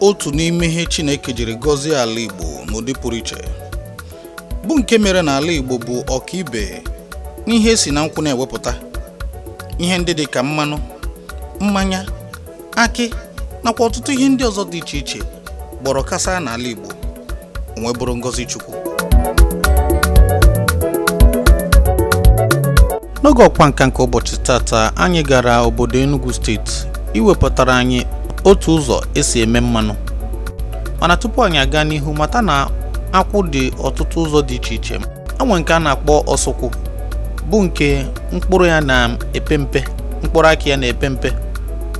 otu n'ime ihe Chineke jiri gọzie ala Igbo n'ụdị pụrụ iche, bụ nke mere na ala Igbo bụ ọkaibe n'ihe si na nkwụ na-ewepụta. Ihe ndị dị ka mmanụ, mmanya, akị nakwa ọtụtụ ihe ndị ọzọ dị iche iche gbọrọ kasa n'ala Igbo, onwe bụrụ ngọzi Chukwu. N'oge ọkwa nke ụbọchị tata, anyị gara obodo Enugu steeti iwepụtara anyị otu ụzọ esi eme mmanụ. Mana tupu anyị aga n'ihu, mata na akwụ dị ọtụtụ ụzọ dị iche iche. Enwe nke a na-akpọ ọsụkwụ, bụ nke mkpụrụ ya na-epe mpe, mkpụrụ akị ya na-epe mpe,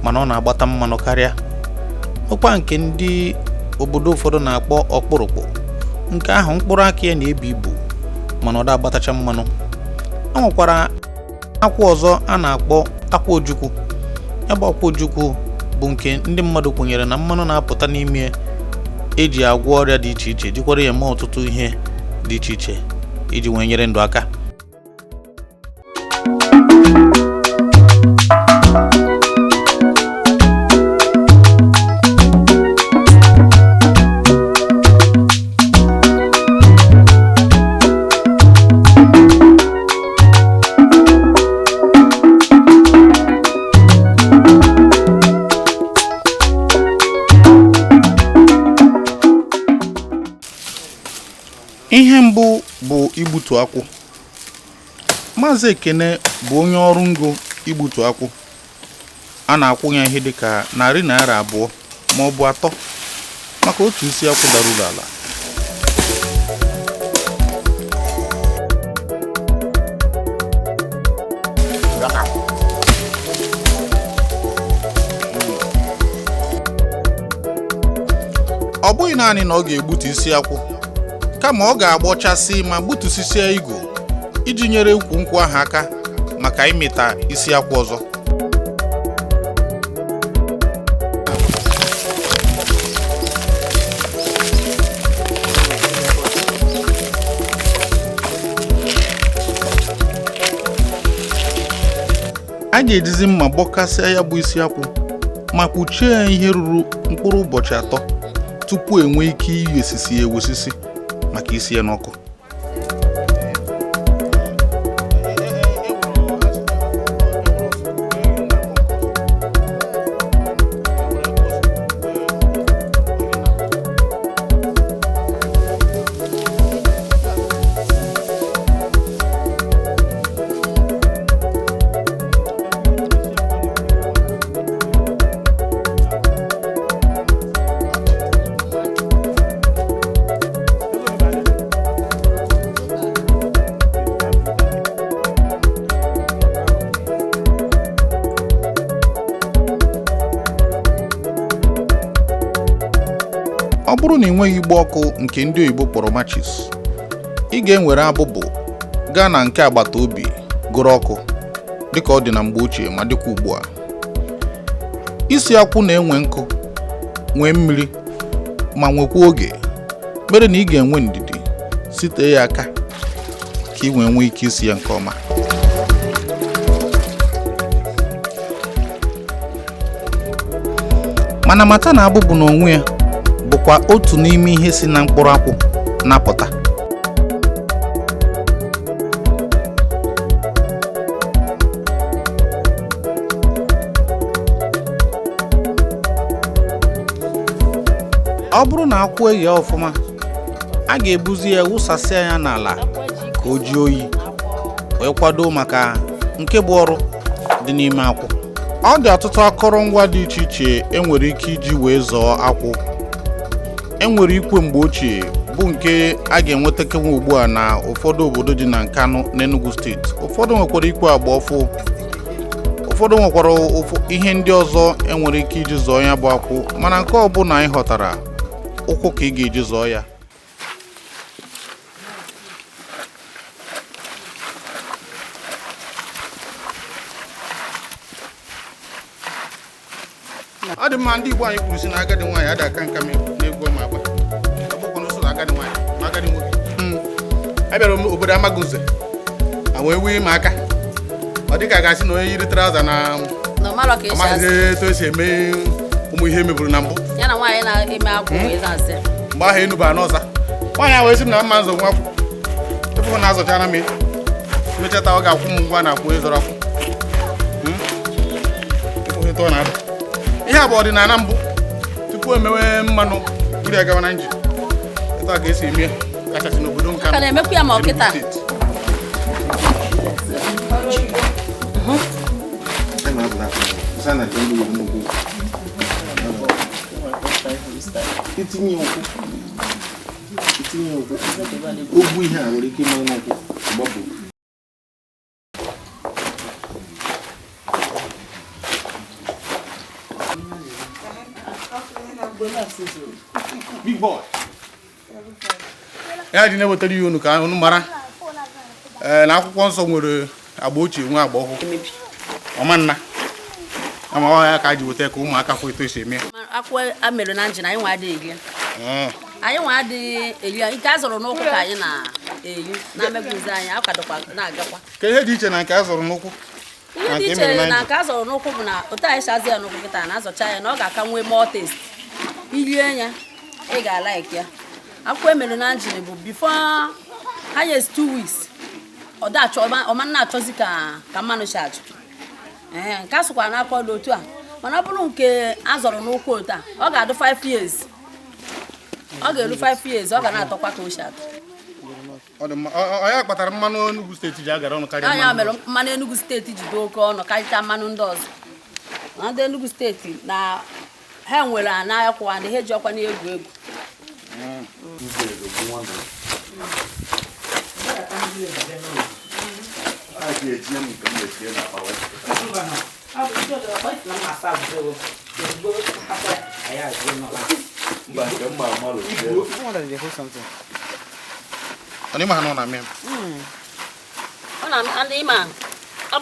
mana ọ na-agbata mmanụ karịa. Ọkwa nke ndị obodo ụfọdụ na-akpọ ọkpụrụkpụ, nke ahụ mkpụrụ akị ya na-ebu ibu mana ọ da-agbatacha mmanụ. E nwekwara akwụ ọzọ a na-akpọ akwụ ojukwu. Ya bụ akwụ ojukwu bụ nke ndị mmadụ kwenyere na mmanụ na-apụta n'ime eji agwọ ọrịa dị iche iche, jikwara ya eme ọtụtụ ihe dị iche iche iji wee nyere ndụ aka. Ihe mbụ bụ igbutu akwụ. Maazị Ekene bụ onye ọrụ ngo igbutu akwụ. A na-akwụ ya ihe dịka narị naira 2 ma ọ bụ 3 maka otu isi akwụ daruru ala. Ọ bụghị naanị na ọ ga-egbutu isi akwụ, kama ọ ga-agbọchasị ma gbutusịsịa igu iji nyere ukwu nkwụ ahụ aka maka ịmịta isi akwụ ọzọ. A ga-ejizi mma gbọkasịa ya bụ isi akwụ ma kpuchie ya ihe ruru mkpụrụ ụbọchị 3 tupu enwee ike iwesisi ya ewesisi maka isi ya n'ọkụ. Ọ bụrụ na ị nweghị igbe ọkụ nke ndị oyibo kpọrọ matches, ị ga-enwere abụbụ gaa na nke agbata obi gụrụ ọkụ dịka ọ dị na mgbe ochie ma dịkwa ugbu a. Isi akwụ na-enwe nkụ, nwee mmiri ma nwekwa oge, mere na ị ga-enwe ndidi site ya aka ka ị nwee ike isi ya nke ọma. Mana mata na abụbụ n'onwe ya bụkwa otu n'ime ihe si na mkpụrụ akwụ na-apụta. Ọ bụrụ na akwụ eghe ọfụma, a ga-ebuzi ya wụsasịa ya n'ala ka o jie oyi, wee kwado maka nke bụ ọrụ dị n'ime akwụ. Ọ dị ọtụtụ akụrụngwa dị iche iche enwere ike iji wee zọọ akwụ. Enwere ikwe mgbe ochie bụ nke a ga-enwetakenwe ugbu a na ụfọdụ obodo dị na Nkanu na Enugu steeti. Ụfọdụ nwekwara ikwe agba ọfụ, ụfọdụ nwekwara ihe ndị ọzọ enwere ike iji zọọ ya bụ akwụ, mana nke ọ bụla anyị ghọtara, ụkwụ ka ị ga-eji zọọ ya. Ọ dị mma, ndị Igbo anyị kwuru si na agadi nwaanyị ada aka nka n'egwu ọma agba. Ọgbọkọ n'ụsọ na agadi nwaanyị ma agadi nwoke. A bịara obodo Amagunze, a wee wee ime aka. Ọ dị ka a ga-asị na onye yiri traụza na amaghịzi etu esi eme ụmụ ihe meburu na mbụ ya na nwaanyị na-eme akwụ ịza asị mgbe ahụ enuba n'ọza nwaanyị ahụ esi m na mma nzọ nwa akwụ tupu ọ na-azọchara m mechata ọ ga-akwụ m ngwa na akwụ ịzọrọ akwụ ihe a bụ ọdịnala mbụ tupu emewe mmanụ buru ya gawa na injin etu a ka esi eme kachasị n'obodo nka ka na-emekwa ya ma ọkịta itinye ụkwụ ogwu ihe a nwere ike ime n'ụkwụ gbapụ big boy ya dị na-ewetara ihe unu ka unu mara na akwụkwọ nsọ nwere agba ochie nwe agba ọhụụ ọmanna ama ya ka ji weta ka ụmụaka fụ etu esi eme akwụ amere na njin anyị nwa adịghị anyị nwa adịghị eri ya nke a zọrọ n'ụkwụ ka anyị na-eyi na-amegbuzi anyị akwadokwa na-agakwa ka ihe dị iche na nke a zọrọ n'ụkwụ ihe dị iche na nke a zọrọ n'ụkwụ bụ na otu anyị chazi ya n'ụkwụ kịta na-azọcha ya na ọ ga-aka nwee more taste irie ya ị ga-alaik ya akwụkwọ emere na njin bụ before highest 2 weeks ọma na-achọzi ka mmanụ si achọ nke a sụkwara n'aka ọdụ otu a mana ọ bụrụ nke a zọrọ n'ụkwụ otu a ọ ga-adụ 5 years ọ ga-eru 5 years ọ ga na-atọkwa ka o si atọ ya kpatara mmanụ Enugu steeti ji agara ọnụ karịa ya mere mmanụ Enugu steeti ji dị oke ọnụ karịcha mmanụ ndị ọzọ ndị Enugu steeti na ha nwere ana akwụwa ndị ha ji ọkwa na-egwu egwu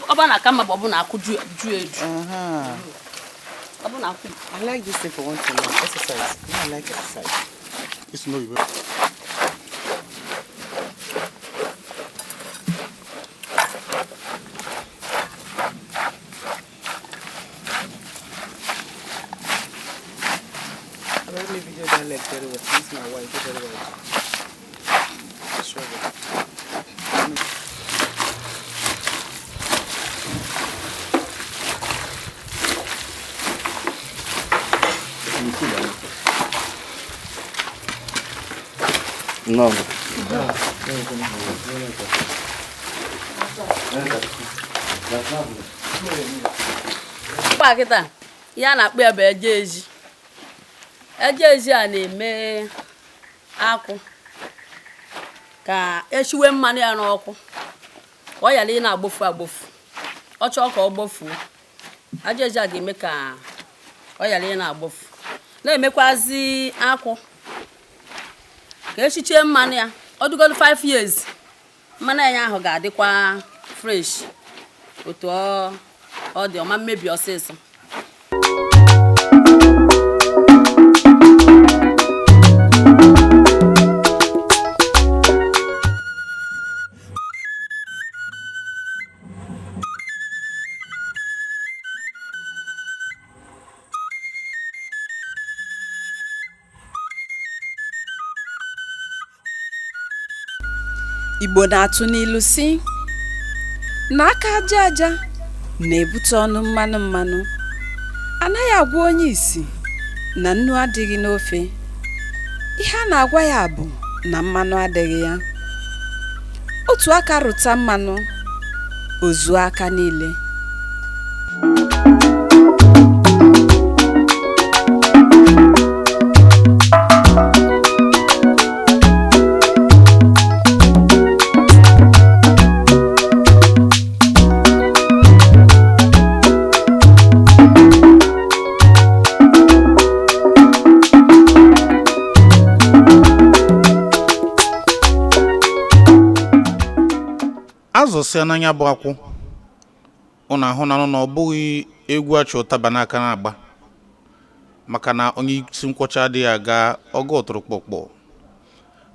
ọ na kama ọ bụ na akụ ju eju I like this thing for one thing now. Exercise. No, I like exercise. It's no even. I don't need video that like very well. This is my wife. Very well. Sure. No. Mkpa kịta ya na-akpụ ya bụ eje ezi a na-eme akwụ ka echiwe mmanụ ya n'ọkụ ka ọ ghara ị na-agbofu ọ chọọ ka ọ gbofuo aja ezi a ga-eme ka ọ ghara ị na-agbofu na-emekwazi akwụ ka echiche mmanụ ya ọ dụgoro 5 years mmanụ ya ahụ ga-adịkwa fresh otu ọ dị ọma mmebi ọsịsọ Igbo na-atụ n'ilu si n'aka aja aja na-ebute ọnụ mmanụ anaghị agwa onye isi na nnu adịghị n'ofe ihe a na-agwa ya bụ na mmanụ adịghị ya otu aka rụta mmanụ ozu aka niile azụsịa n'anya bụ akwụ ọ na-ahụ na ọ bụghị egwu achụ ụtaba n'aka na-agba maka na onye isi nkwọcha adịghị aga ọgọ ọtụrụkpọkpọ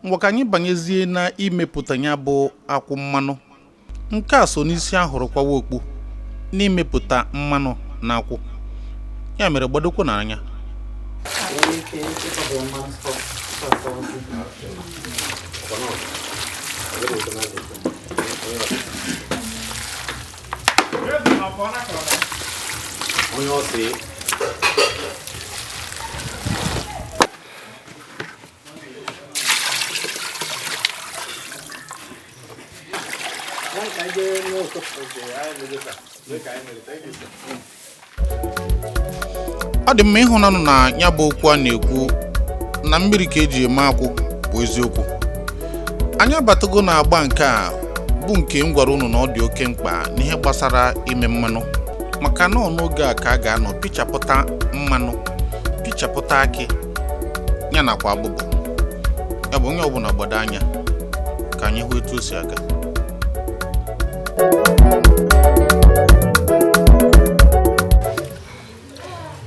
ngwa ka anyị banyezie na imepụta ya bụ akwụ mmanụ nke a so n'isi ahụrụ kwawa okpu n'imepụta mmanụ na akwụ ya mere gbadokwu n'anya Ọ dị mma ịhụnanụ na ya bụ okwu a na-ekwu na mmiri ka eji eme akwụ bụ eziokwu. Anyị abatago na agba nke a bụ nke m gwara unu na ọ dị oke mkpa n'ihe gbasara ime mmanụ, maka na n'oge a ka a ga-anọ pichapụta mmanụ, pichapụta akị ya nakwa abụbọ. Ya bụ onye ọbụla gbado anya ka anyị hụ etu o si aga.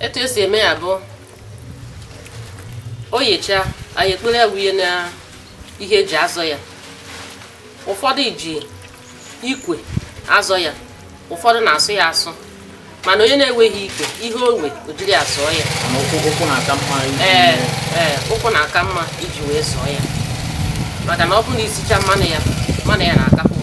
Etu esi eme ya bụ oyecha anyị ekpere ya wunye na ihe eji azọ ya. Ụfọdụ ji ikwe azọ ya, ụfọdụ na-asụ ya asụ, mana onye na-enweghị ikwe ihe owe o jiri asụọ ya. Ụkwụ na-aka mma ụkwụ na-aka mma iji wee sụọ ya, maka na ọ bụrụ na isicha mmanụ ya na-akapụ.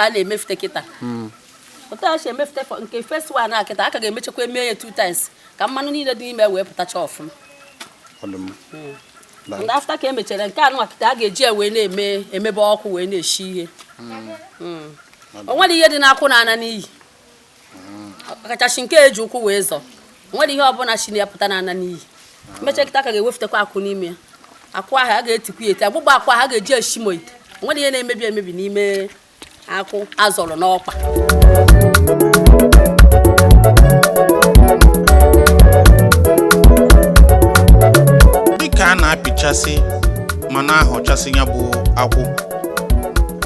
A na-emefute kịta otu a si emefute nke first one a kịta aka ga-emechekwa eme ya 2 times ka mmanụ niile dị n'ime wee pụtacha ọfụma. Ndị after ka emechara nke anụ akịta a ga-eji wee na-emebe ọkụ wee na-eshi ihe. O nwere ihe dị n'akwụ na-ana n'iyi, ọkachasị nke eji ụkwụ wee zọ, o nwere ihe ọbụla shi na-apụta na-ana n'iyi. Mecha kịta ka ga-ewefutekwa akwụ n'ime ya, akwụ ahụ a ga-etikwa eti, agbụgba akwụ ahụ a ga-eji eshi ma ite. O nwere ihe na-emebi n'ime akwụ azọrọ n'ọkpa. Dịka a na-apịchasị ma na-ahọchasị ya bụ akwụ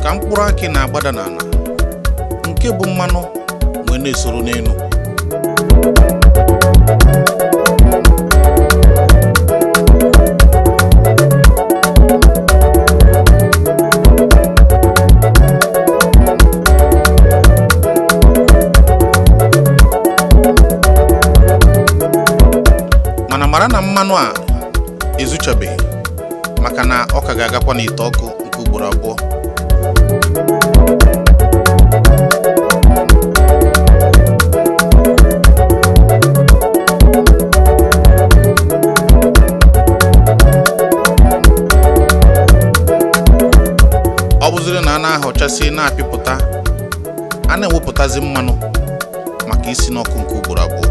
ka mkpụrụ akị na-agbada n'ala, nke bụ mmanụ wee na-esoro n'elu. Mara na mmanụ a ezuchabeghị, maka na ọ ka ga-agakwa n'ite ọkụ nke ugboro abụọ. Ọ bụziri na a na-ahọchasị na-apịpụta, a na-ewepụtazi mmanụ maka isi n'ọkụ nke ugboro abụọ.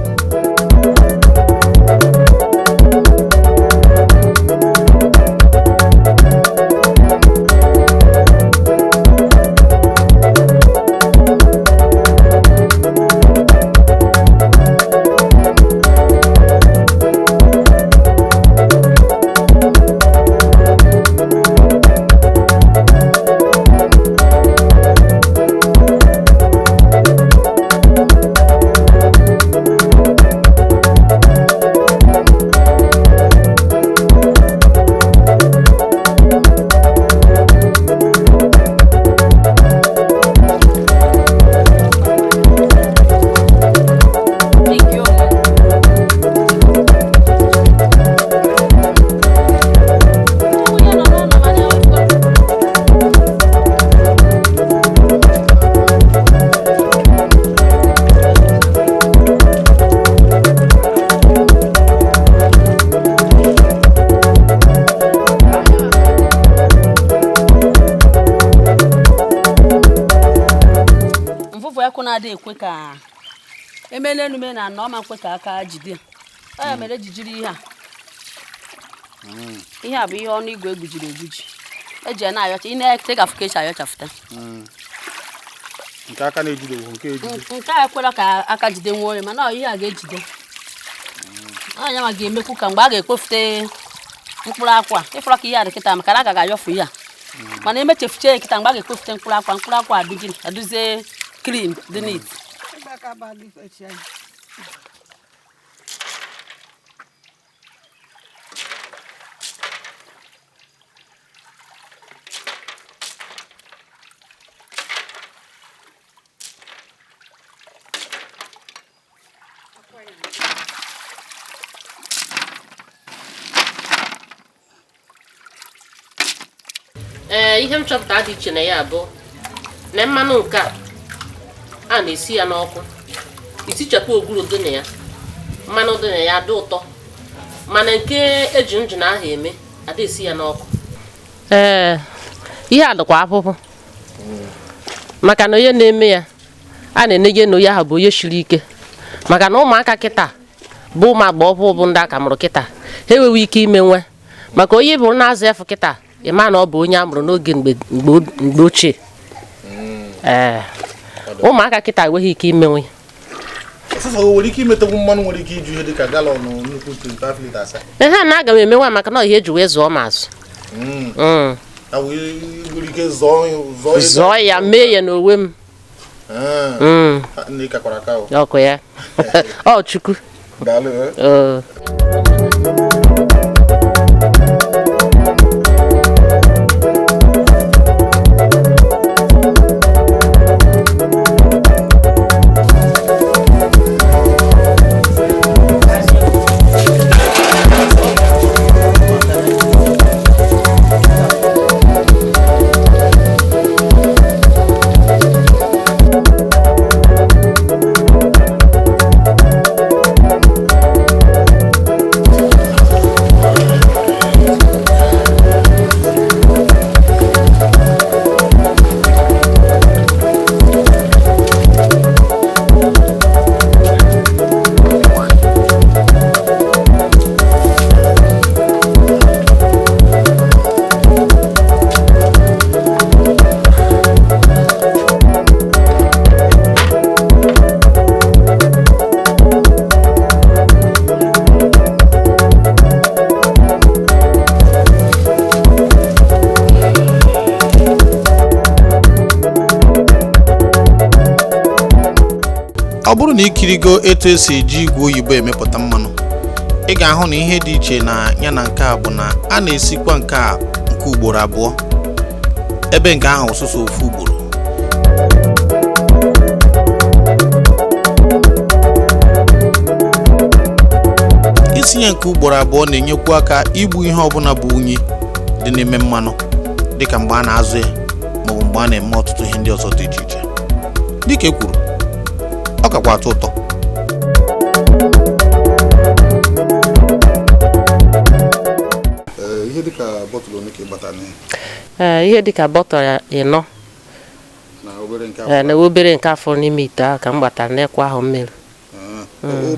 na-ada ekwe ka emele enume na ọ ma nkwe ka aka jide. Ọ ya mere jijiri ihe a. Ihe a bụ ihe ọnụ igwe egbujiri egbuji. Eje na ayọcha ị na-ekte ga fukecha ayọchafụta. Nke aka na-ejide nke ejide. Nke a ekwela ka aka jide nwa onye mana ihe a ga-ejide. anya ma ga-emekwu ka mgbe a ga-ekpofute mkpụrụ akwa ịfụrụ ka ihe a dịkịta maka na a ga-ayọfu ya mana emechefuche ya kịta mgbe a ga-ekpofute mkpụrụ akwa adụzie clean dị neat. Ihe m chọpụtara dị iche na ya bụ na mmanụ nke a na-esi ya n'ọkụ isichapụ ogwuru dị na ya mmanụ dị na ya dị ụtọ mana nke eji njin ahụ eme ada esi ya n'ọkụ. Ihe a dịkwa apụpụ maka na onye na-eme ya a na-enye na onye ahụ bụ onye shiri ike maka na ụmụaka kịta bụ ụmụ agbọghọ bụ ndị aka mụrụ kịta ha enweghị ike ime nwe maka onye bụrụ na-azụ efu kịta ịma na ọ bụ onye amụrụ n'oge mgbe ochie. Ụmụaka kịta enweghị ike imenwe. Ọsụsọ nwere ike imetekwu mmanụ nwere ike iju ihe dịka galọn nnukwu 25 liters. Ihe na aga m emenwe maka na ihe eji wee zụọ m azụ. Zọọ ya mee ya n'onwe m. Ọkụ ya. Ọ Chukwu. Ọ bụrụ na ikirigo etu esi eji igwe oyibo emepụta mmanụ, ị ga-ahụ na ihe dị iche na ya na nke a bụ na a na-esikwa nke a nke ugboro abụọ ebe nke ahụ ọsụsọ ofu ugboro. Isi ya nke ugboro abụọ na-enyekwa aka igbu ihe ọbụla bụ unyi dị n'ime mmanụ dịka mgbe a na-azụ ya maọbụ mgbe a na-eme ọtụtụ ihe ndị ọzọ dị iche iche. Dịka e kwuru, ọ kakwa atọ ụtọ. Ihe dịka bọtụlụ ole ka ị gbatara n'ihe? Ihe dịka bọtụlụ 4 na obere nke afọ n'ime ite ahụ ka m gbatara n'ekwe ahụ mmiri.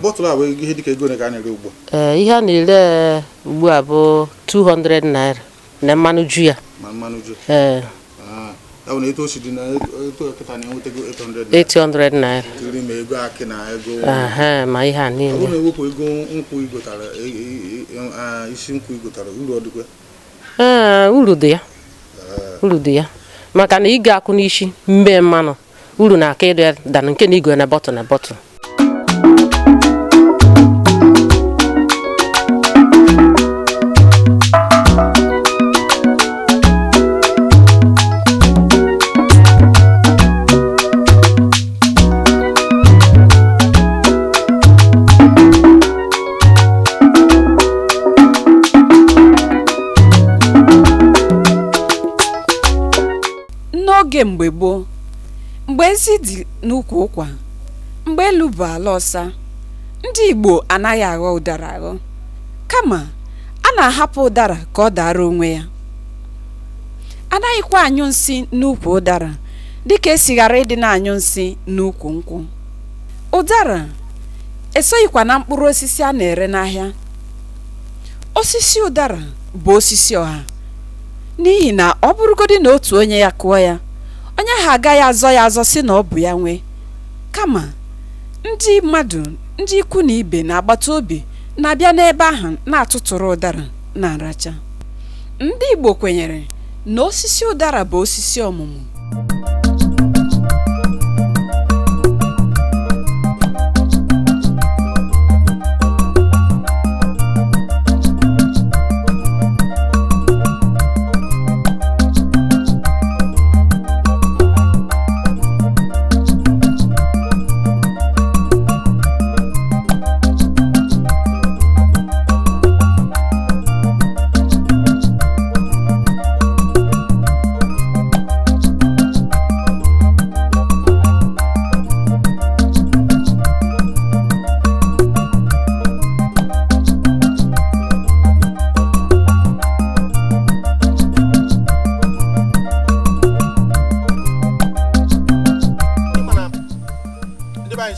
Bọtụlụ a bụ ihe dịka ego ole ka a na-ere ugbu a? Ihe a na-ere ugbu a bụ 200 naira na mmanụ ju ya. Mmanụ ju? Ọ na eto osi dị na eto kịta na-enwetego 800 naira. Tiri ma ego akị na ego. Ma ihe a niile. Ọ bụrụ na ewepụ ego nkwụ igotara isi nkwụ igotara uru ọ dịkwa? Uru dị ya. Uru dị ya. Maka na ị ga-akụ n'isi mbe mmanụ uru na-aka ịdị ya dana nke na igwe na bọtụl na bọtụl. N'oge mgbe gboo, mgbe ezi dị n'ukwu ụkwa, mgbe elu bụ ala ọsa, ndị Igbo anaghị aghọ ụdara aghọ, kama a na-ahapụ ụdara ka ọ dara onwe ya. Anaghịkwa anyụ nsị n'ukwu ụdara dịka esi ghara ịdị na-anyụ nsị n'ukwu nkwụ. Ụdara esoghịkwa na mkpụrụ osisi a na-ere n'ahịa. Osisi ụdara bụ osisi ọha, n'ihi na ọ bụrụgodị na otu onye ya kụọ ya, onye ahụ agaghị azọ ya azọ si na ọ bụ ya nwe, kama ndị mmadụ, ndị ikwu na ibe na agbata obi na-abịa n'ebe ahụ na-atụtụrụ ụdara na-aracha. Ndị Igbo kwenyere na osisi ụdara bụ osisi ọmụmụ.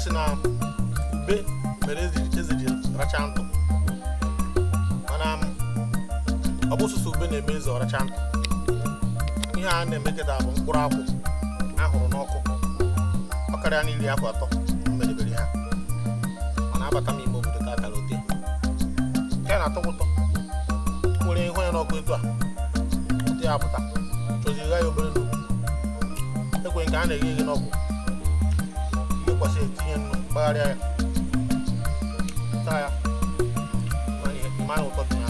Si na ube mere eze ji racha ntụ, mana ọ bụ sụsụ ube na-eme eze ọracha ntụ. Ihe a na-eme kịta bụ mkpụrụ akwụ ahụrụ n'ọkụ, ọ karịa na 10 afọ mmedebere ha, mana abata m ime obodo ka akara ote nke a na-atọ ụtọ. Nwere ihu ya n'ọkụ etu a ụtọ ya apụta, chọziri ya obere n'ugwu, ekwe nke a na-eghe eghe n'ọkụ, kwasị etinye nnu gbagharịa ya taa ya, mana ụtọ dị ya.